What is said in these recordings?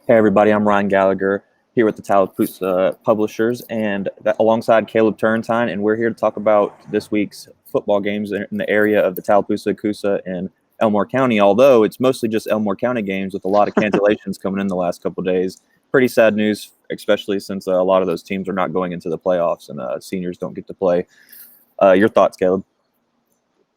Hey everybody, I'm Ryan Gallagher here with the Tallapoosa Publishers and alongside Caleb Turrentine, and we're here to talk about this week's football games in the area of the Tallapoosa, Coosa, and Elmore County. Although it's mostly just Elmore County games with a lot of cancellations coming in the last couple of days. Pretty sad news, especially since a lot of those teams are not going into the playoffs and seniors don't get to play. Your thoughts, Caleb?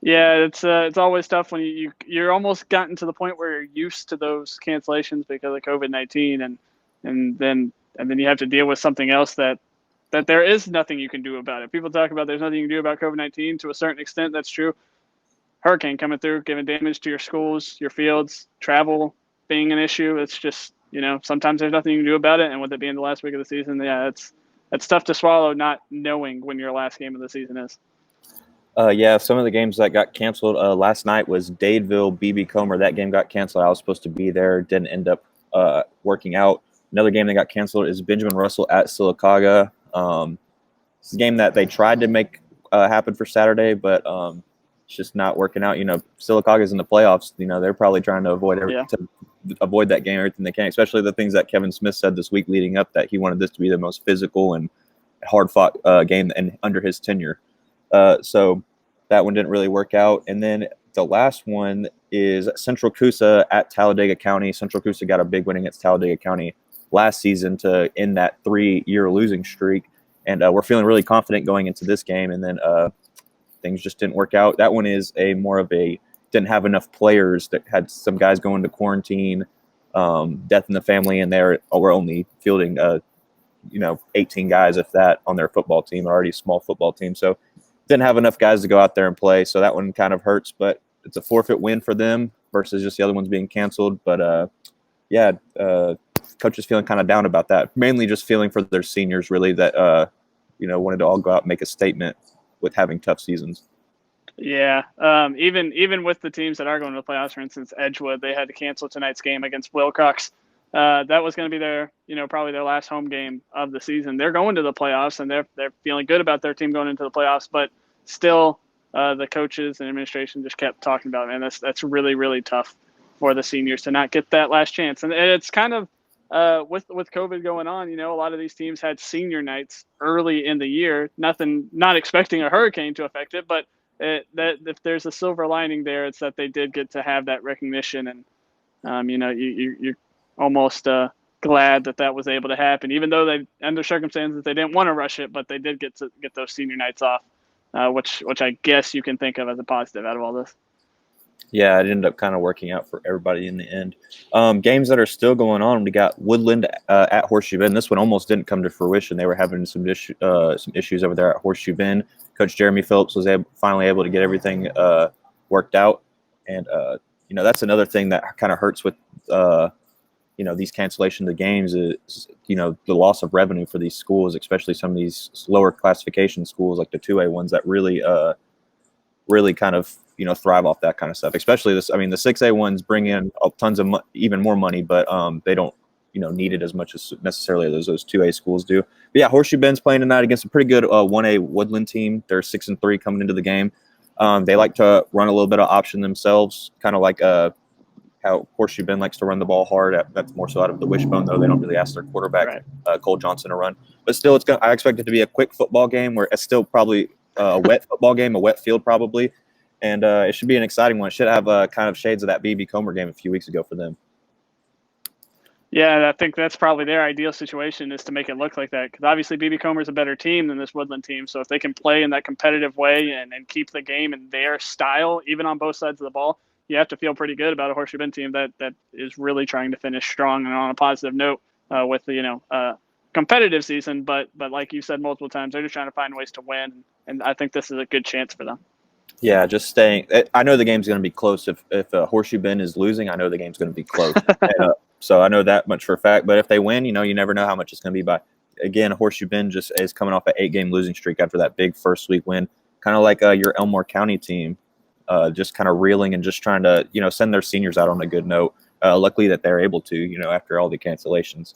Yeah, it's always tough when you're almost gotten to the point where you're used to those cancellations because of COVID-19, and then you have to deal with something else that there is nothing you can do about it. People talk about there's nothing you can do about COVID-19. To a certain extent, that's true. Hurricane coming through, giving damage to your schools, your fields, travel being an issue. It's just sometimes there's nothing you can do about it. And with it being the last week of the season, yeah, it's tough to swallow not knowing when your last game of the season is. Yeah, some of the games that got canceled last night was Dadeville, BB Comer. That game got canceled. I was supposed to be there, didn't end up working out. Another game that got canceled is Benjamin Russell at Sylacauga. It's a game that they tried to make happen for Saturday, but it's just not working out. Sylacauga's in the playoffs. They're probably trying to avoid that game, everything they can, especially the things that Kevin Smith said this week leading up, that he wanted this to be the most physical and hard-fought game under his tenure. So that one didn't really work out. And then the last one is Central Coosa at Talladega County. Central Coosa got a big win against Talladega County last season to end that 3-year losing streak. And we're feeling really confident going into this game. And then things just didn't work out. That one is didn't have enough players, that had some guys going to quarantine, death in the family, and we're only fielding 18 guys, if that, on their football team, already a small football team. So didn't have enough guys to go out there and play. So that one kind of hurts, but it's a forfeit win for them versus just the other ones being canceled. But coach is feeling kind of down about that. Mainly just feeling for their seniors, really, that wanted to all go out and make a statement with having tough seasons. Yeah, even with the teams that are going to the playoffs, for instance, Edgewood, they had to cancel tonight's game against Wilcox. That was going to be their, probably their last home game of the season. They're going to the playoffs, and they're feeling good about their team going into the playoffs. But still, the coaches and administration just kept talking about it, man. That's really, really tough for the seniors to not get that last chance. And it's kind of with COVID going on, a lot of these teams had senior nights early in the year. Not expecting a hurricane to affect it, but that if there's a silver lining there, it's that they did get to have that recognition, and you're almost glad that was able to happen, even though they, under circumstances, they didn't want to rush it, but they did get those senior nights off, which I guess you can think of as a positive out of all this. Yeah, it ended up kind of working out for everybody in the end. Games that are still going on, we got Woodland at Horseshoe Bend. This one almost didn't come to fruition. They were having some issues over there at Horseshoe Bend. Coach Jeremy Phillips was finally able to get everything worked out. And, that's another thing that kind of hurts with these cancellations of games is, the loss of revenue for these schools, especially some of these lower classification schools like the 2A ones that really kind of, thrive off that kind of stuff. Especially the 6A ones bring in tons of even more money, but they don't, need it as much as necessarily as those 2A schools do. But yeah, Horseshoe Bend's playing tonight against a pretty good 1A Woodland team. They're 6-3 coming into the game. They like to run a little bit of option themselves, kind of like how Horseshoe Bend likes to run the ball hard. That's more so out of the wishbone, though. They don't really ask their quarterback, Cole Johnson, to run. But still, I expect it to be a quick football game, where it's still probably a wet football game, a wet field probably. And it should be an exciting one. It should have kind of shades of that BB Comer game a few weeks ago for them. Yeah, I think that's probably their ideal situation, is to make it look like that. Because obviously BB Comer is a better team than this Woodland team. So if they can play in that competitive way and keep the game in their style, even on both sides of the ball, you have to feel pretty good about a Horseshoe Bend team that is really trying to finish strong and on a positive note with the competitive season. But like you said multiple times, they're just trying to find ways to win, and I think this is a good chance for them. Yeah, just staying. I know the game's going to be close. If Horseshoe Bend is losing, I know the game's going to be close. So I know that much for a fact. But if they win, you never know how much it's going to be by. Again, Horseshoe Bend just is coming off an 8-game losing streak after that big first week win, kind of like your Elmore County team, just kind of reeling and just trying to send their seniors out on a good note. Luckily that they're able to, after all the cancellations.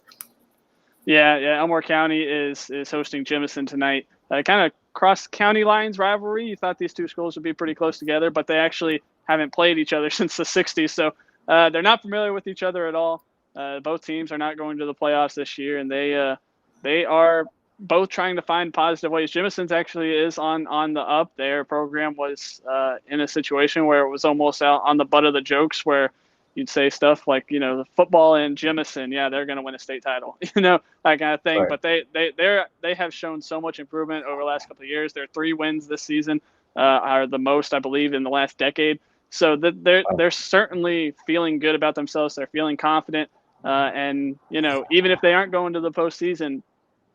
Yeah. Elmore County is hosting Jemison tonight. Kind of cross county lines rivalry. You thought these two schools would be pretty close together, but they actually haven't played each other since the 60s. So they're not familiar with each other at all. Both teams are not going to the playoffs this year, and they are both trying to find positive ways. Jimison's actually is on the up. Their program was in a situation where it was almost out on the butt of the jokes, where you'd say stuff like, the football and Jimison, yeah, they're going to win a state title, that kind of thing. Right. But they have shown so much improvement over the last couple of years. Their 3 wins this season are the most, I believe, in the last decade. So they're certainly feeling good about themselves. They're feeling confident, and even if they aren't going to the postseason,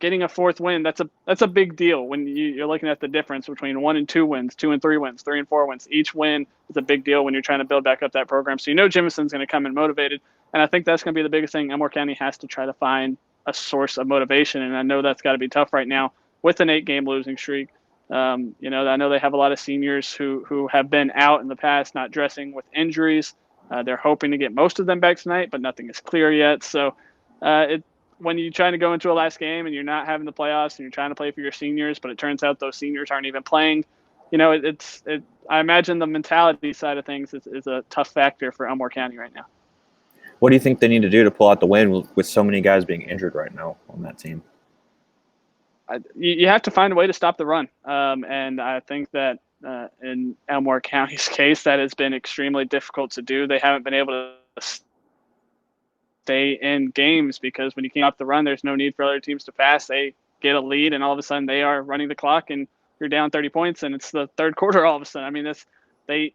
getting a 4th win, that's a big deal when you're looking at the difference between 1 and 2 wins, 2 and 3 wins, 3 and 4 wins. Each win is a big deal when you're trying to build back up that program. So Jimison's going to come in motivated, and I think that's going to be the biggest thing. Elmore County has to try to find a source of motivation, and I know that's got to be tough right now with an 8-game losing streak. I know they have a lot of seniors who have been out in the past, not dressing with injuries. They're hoping to get most of them back tonight, but nothing is clear yet. So when you're trying to go into a last game and you're not having the playoffs and you're trying to play for your seniors, but it turns out those seniors aren't even playing, I imagine the mentality side of things is a tough factor for Elmore County right now. What do you think they need to do to pull out the win with so many guys being injured right now on that team? You have to find a way to stop the run. And I think that in Elmore County's case, that has been extremely difficult to do. They haven't been able to stay in games because when you can't stop the run, there's no need for other teams to pass. They get a lead, and all of a sudden they are running the clock, and you're down 30 points, and it's the third quarter all of a sudden. I mean, they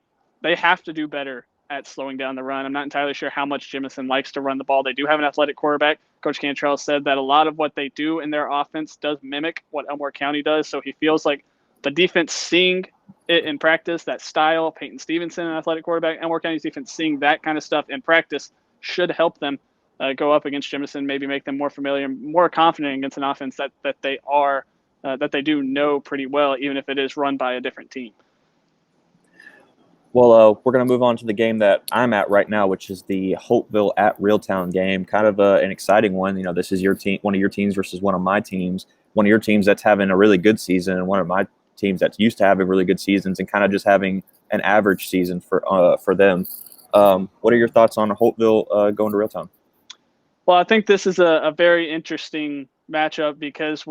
have to do better at slowing down the run. I'm not entirely sure how much Jimison likes to run the ball. They do have an athletic quarterback. Coach Cantrell said that a lot of what they do in their offense does mimic what Elmore County does, so he feels like the defense seeing it in practice, that style, Peyton Stevenson, an athletic quarterback, Elmore County's defense seeing that kind of stuff in practice should help them go up against Jimison, maybe make them more familiar, more confident against an offense that they do know pretty well, even if it is run by a different team. Well, we're going to move on to the game that I'm at right now, which is the Holtville at Reeltown game. Kind of an exciting one. This is your team, one of your teams versus one of my teams. One of your teams that's having a really good season, and one of my teams that's used to having really good seasons and kind of just having an average season for them. What are your thoughts on Holtville going to Reeltown? Well, I think this is a very interesting matchup because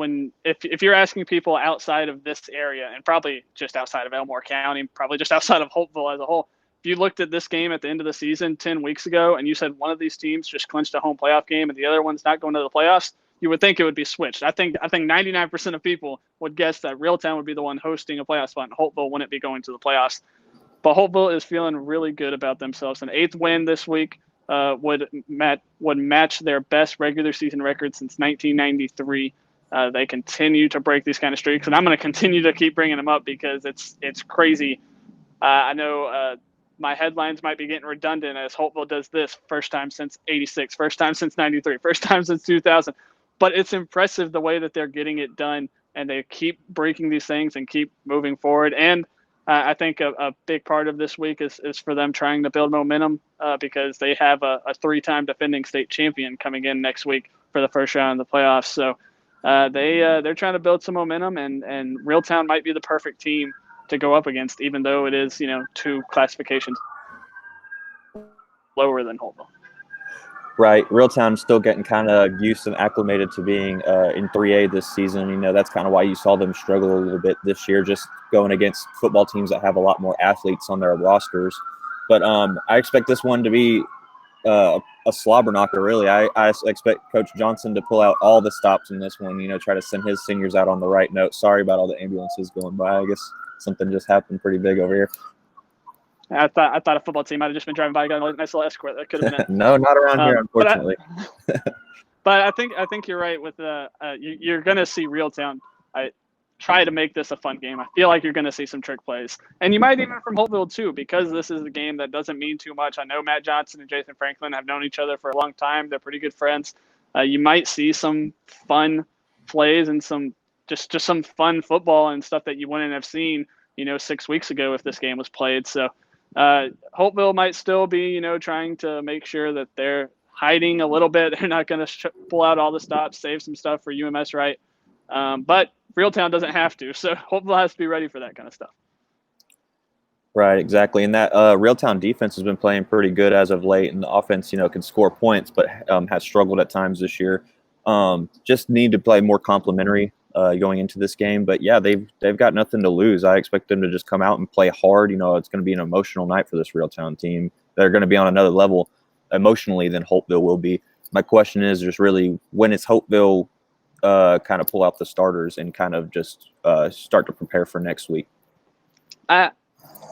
if you're asking people outside of this area and probably just outside of Elmore County, probably just outside of Holtville as a whole, if you looked at this game at the end of the season 10 weeks ago and you said one of these teams just clinched a home playoff game and the other one's not going to the playoffs, you would think it would be switched. I think 99% of people would guess that Reeltown would be the one hosting a playoff spot and Holtville wouldn't be going to the playoffs. But Holtville is feeling really good about themselves. An 8th win this week would match their best regular season record since 1993. They continue to break these kind of streaks, and I'm going to continue to keep bringing them up because it's crazy. I know my headlines might be getting redundant as Holtville does this first time since 86, first time since 93, first time since 2000. But it's impressive the way that they're getting it done, and they keep breaking these things and keep moving forward. And I think a big part of this week is for them trying to build momentum because they have a 3-time defending state champion coming in next week for the first round of the playoffs. So they're trying to build some momentum, and Reeltown might be the perfect team to go up against, even though it is 2 classifications lower than Holtville. Right. Reeltown still getting kind of used and acclimated to being in 3A this season. That's kind of why you saw them struggle a little bit this year, just going against football teams that have a lot more athletes on their rosters. But I expect this one to be a slobber knocker, really. I expect Coach Johnson to pull out all the stops in this one, try to send his seniors out on the right note. Sorry about all the ambulances going by. I guess something just happened pretty big over here. I thought a football team might have just been driving by, got a nice little escort. That could have been it. No, not around here, unfortunately. But I think you're right with you're going to see Reeltown try to make this a fun game. I feel like you're going to see some trick plays, and you might even from Holtville too, because this is a game that doesn't mean too much. I know Matt Johnson and Jason Franklin have known each other for a long time. They're pretty good friends. You might see some fun plays and some just some fun football and stuff that you wouldn't have seen 6 weeks ago if this game was played. So. Holtville might still be, trying to make sure that they're hiding a little bit. They're not going to pull out all the stops, save some stuff for UMS, right? But Reeltown doesn't have to, so Holtville has to be ready for that kind of stuff. Right, exactly. And that Reeltown defense has been playing pretty good as of late, and the offense, can score points, but has struggled at times this year. Just need to play more complementary going into this game. But yeah, they've got nothing to lose. I expect them to just come out and play hard. It's going to be an emotional night for this Reeltown team. They're going to be on another level emotionally than Holtville will be. My question is just really, when is Holtville kind of pull out the starters and kind of just start to prepare for next week?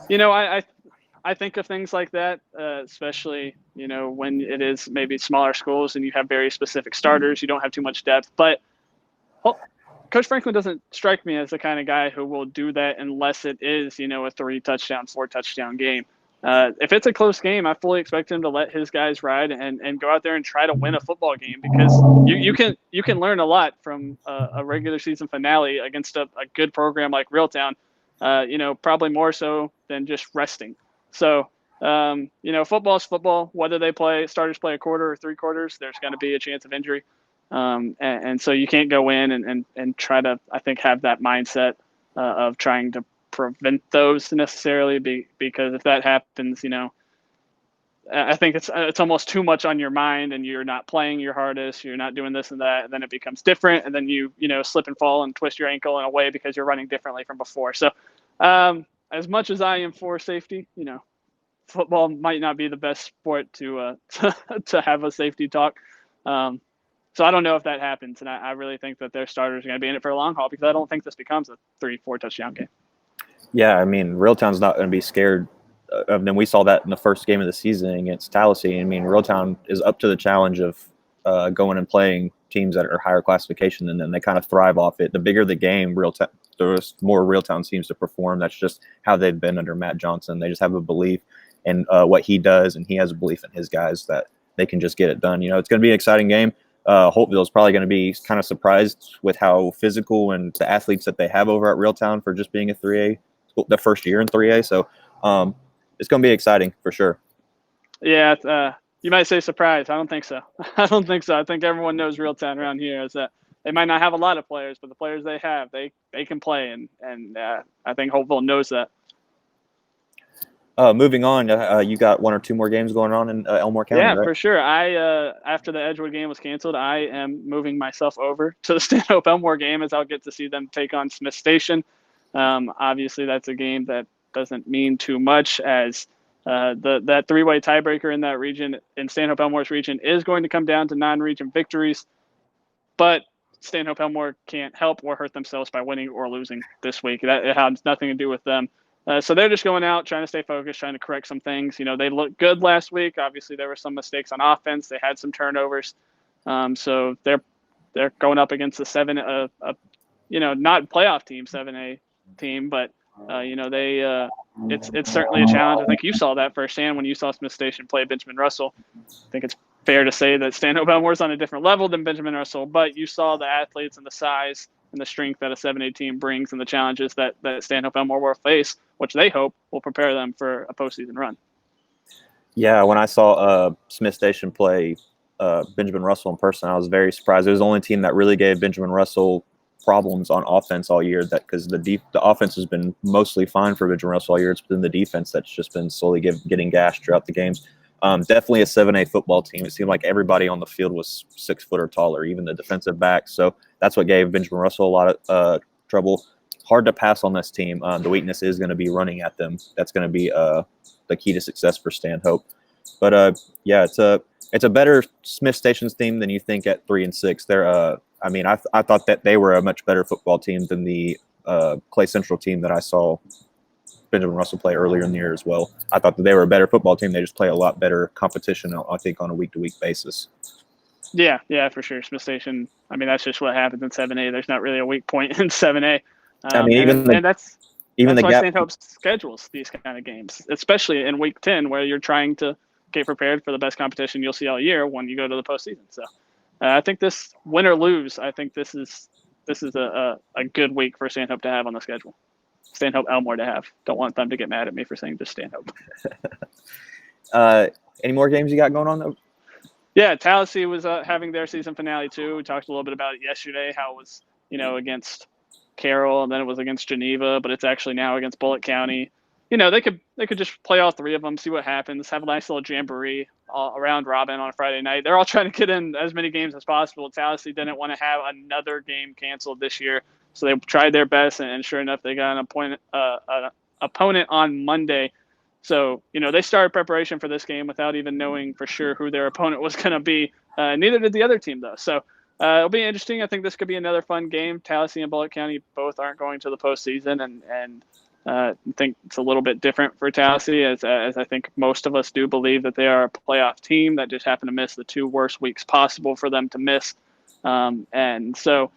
I think of things like that, especially when it is maybe smaller schools and you have very specific starters, you don't have too much depth. But Coach Franklin doesn't strike me as the kind of guy who will do that unless it is a 3-touchdown, 4-touchdown game. If it's a close game, I fully expect him to let his guys ride and go out there and try to win a football game, because you can learn a lot from a regular season finale against a good program like Reeltown. Probably more so than just resting. So, football is football. Whether starters play a quarter or 3 quarters, there's going to be a chance of injury. And so you can't go in and try to, I think, have that mindset of trying to prevent those necessarily, because if that happens, I think it's almost too much on your mind, and you're not playing your hardest, you're not doing this and that, and then it becomes different, and then you slip and fall and twist your ankle in a way because you're running differently from before. So as much as I am for safety, football might not be the best sport to have a safety talk. So I don't know if that happens, and I really think that their starters are going to be in it for a long haul, because I don't think this becomes a 3-4 touchdown game. Yeah, I mean, Reeltown's not going to be scared of them. We saw that in the first game of the season against Tallahassee. I mean, Reeltown is up to the challenge of going and playing teams that are higher classification than them. They kind of thrive off it. The bigger the game, there's more Reeltown seems to perform. That's just how they've been under Matt Johnson. They just have a belief in what he does, and he has a belief in his guys that they can just get it done. It's going to be an exciting game. Holtville is probably going to be kind of surprised with how physical and the athletes that they have over at Reeltown for just being a 3A, the first year in 3A. So it's going to be exciting for sure. Yeah, you might say surprise. I don't think so. I don't think so. I think everyone knows Reeltown around here is that they might not have a lot of players, but the players they have, they can play, and I think Holtville knows that. Moving on, you got 1 or 2 more games going on in Elmore County, Yeah, right? For sure. After the Edgewood game was canceled, I am moving myself over to the Stanhope Elmore game, as I'll get to see them take on Smith Station. Obviously, that's a game that doesn't mean too much, as that 3-way tiebreaker in that region, in Stanhope Elmore's region, is going to come down to non-region victories. But Stanhope Elmore can't help or hurt themselves by winning or losing this week. It has nothing to do with them. So they're just going out, trying to stay focused, trying to correct some things. They looked good last week. Obviously, there were some mistakes on offense. They had some turnovers. So they're going up against the not playoff team, 7A team, but it's certainly a challenge. I think you saw that firsthand when you saw Smith Station play Benjamin Russell. I think it's fair to say that Stanhope Elmore is on a different level than Benjamin Russell, but you saw the athletes and the size and the strength that a 7A team brings, and the challenges that Stanhope Elmore will face, which they hope will prepare them for a postseason run. Yeah, when I saw Smith Station play Benjamin Russell in person, I was very surprised. It was the only team that really gave Benjamin Russell problems on offense all year, that because the offense has been mostly fine for Benjamin Russell all year. It's been the defense that's just been slowly getting gashed throughout the games. Definitely a 7A football team. It seemed like everybody on the field was 6 foot or taller, even the defensive backs. So that's what gave Benjamin Russell a lot of trouble. Hard to pass on this team. The weakness is going to be running at them. That's going to be the key to success for Stanhope. But yeah, it's a better Smith Station's team than you think at 3-6. They're I thought that they were a much better football team than the Clay Central team that I saw Benjamin Russell play earlier in the year as well. I thought that they were a better football team. They just play a lot better competition, I think, on a week-to-week basis. Yeah, for sure. Smith Station, that's just what happens in 7A. There's not really a weak point in 7A. That's why Stanhope schedules these kind of games, especially in Week 10, where you're trying to get prepared for the best competition you'll see all year when you go to the postseason. So I think this, win or lose, I think this is a good week for Stanhope to have on the schedule. Stanhope Elmore to have. Don't want them to get mad at me for saying just Stanhope. Any more games you got going on, though? Yeah, Tallahassee was having their season finale, too. We talked a little bit about it yesterday, how it was, against Carroll, and then it was against Geneva, but it's actually now against Bullitt County. they could just play all three of them, see what happens, have a nice little jamboree around robin on a Friday night. They're all trying to get in as many games as possible. Tallahassee didn't want to have another game canceled this year, so they tried their best, and sure enough, they got an opponent on Monday. So, they started preparation for this game without even knowing for sure who their opponent was going to be. Neither did the other team, though. So it'll be interesting. I think this could be another fun game. Tallahassee and Bullitt County both aren't going to the postseason, and I think it's a little bit different for Tallahassee, as I think most of us do believe that they are a playoff team that just happened to miss the two worst weeks possible for them to miss. And so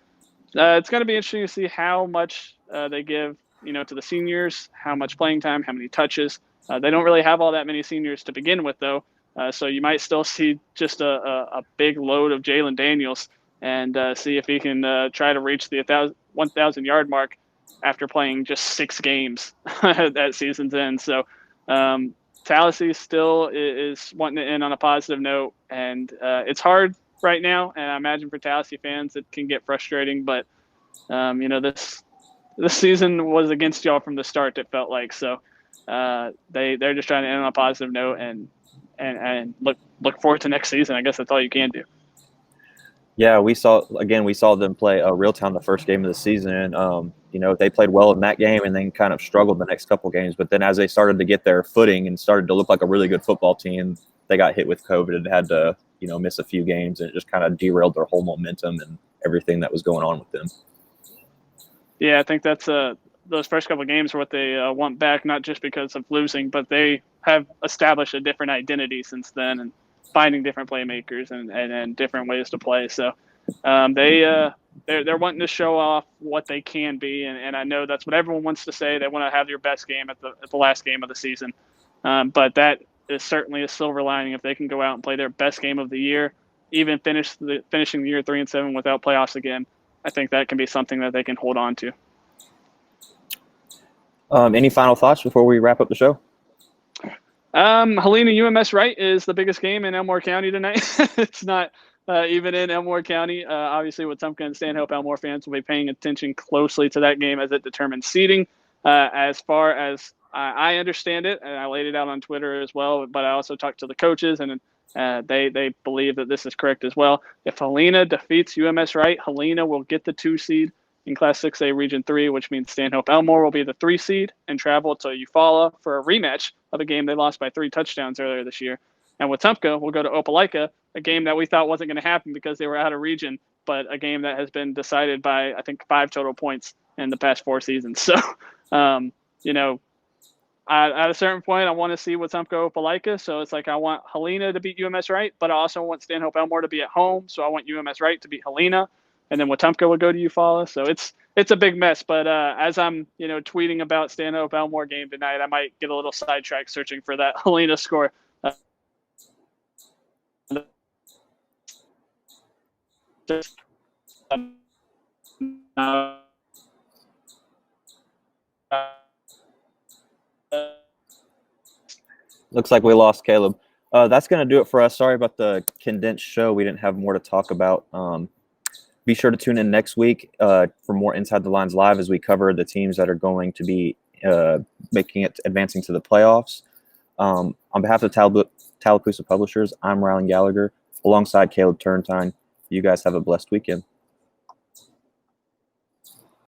it's going to be interesting to see how much they give, to the seniors, how much playing time, how many touches. They don't really have all that many seniors to begin with, though. So you might still see just a big load of Jalen Daniels and see if he can try to reach the 1,000-yard mark after playing just 6 games at season's end. So Tallahassee still is wanting to end on a positive note, and it's hard right now. And I imagine for Tallahassee fans, it can get frustrating. But this season was against y'all from the start. It felt like so. They're just trying to end on a positive note and look forward to next season. I guess that's all you can do. Yeah, we saw them play Reeltown the first game of the season. They played well in that game and then kind of struggled the next couple games. But then as they started to get their footing and started to look like a really good football team, they got hit with COVID and had to, miss a few games, and it just kind of derailed their whole momentum and everything that was going on with them. Yeah, I think that's those first couple of games are what they want back, not just because of losing, but they have established a different identity since then and finding different playmakers and different ways to play. So they're wanting to show off what they can be, and I know that's what everyone wants to say. They want to have your best game at the last game of the season, but that is certainly a silver lining if they can go out and play their best game of the year, even finishing the year 3-7 without playoffs again. I think that can be something that they can hold on to. Any final thoughts before we wrap up the show? Helena UMS Wright is the biggest game in Elmore County tonight. It's not even in Elmore County. Obviously, Wetumpka and Stanhope Elmore fans will be paying attention closely to that game as it determines seeding. As far as I understand it, and I laid it out on Twitter as well, but I also talked to the coaches, and they believe that this is correct as well. If Helena defeats UMS Wright, Helena will get the 2 seed in Class 6A Region 3, which means Stanhope Elmore will be the 3 seed and travel to Eufaula for a rematch of a game they lost by 3 touchdowns earlier this year. And Wetumpka will go to Opelika, a game that we thought wasn't going to happen because they were out of region, but a game that has been decided by, I think, 5 total points in the past 4 seasons. So, at a certain point, I want to see Wetumpka Opelika. So it's like I want Helena to beat UMS Wright, but I also want Stanhope Elmore to be at home. So I want UMS Wright to beat Helena. And then Wetumpka will go to Eufaula. So it's a big mess. But as I'm tweeting about Stanhope Elmore game tonight, I might get a little sidetracked searching for that Helena score. Looks like we lost Caleb. That's going to do it for us. Sorry about the condensed show. We didn't have more to talk about. Be sure to tune in next week for more Inside the Lines Live as we cover the teams that are going to be advancing to the playoffs. On behalf of the Tallapoosa Publishers, I'm Ryne Gallacher, alongside Caleb Turrentine. You guys have a blessed weekend.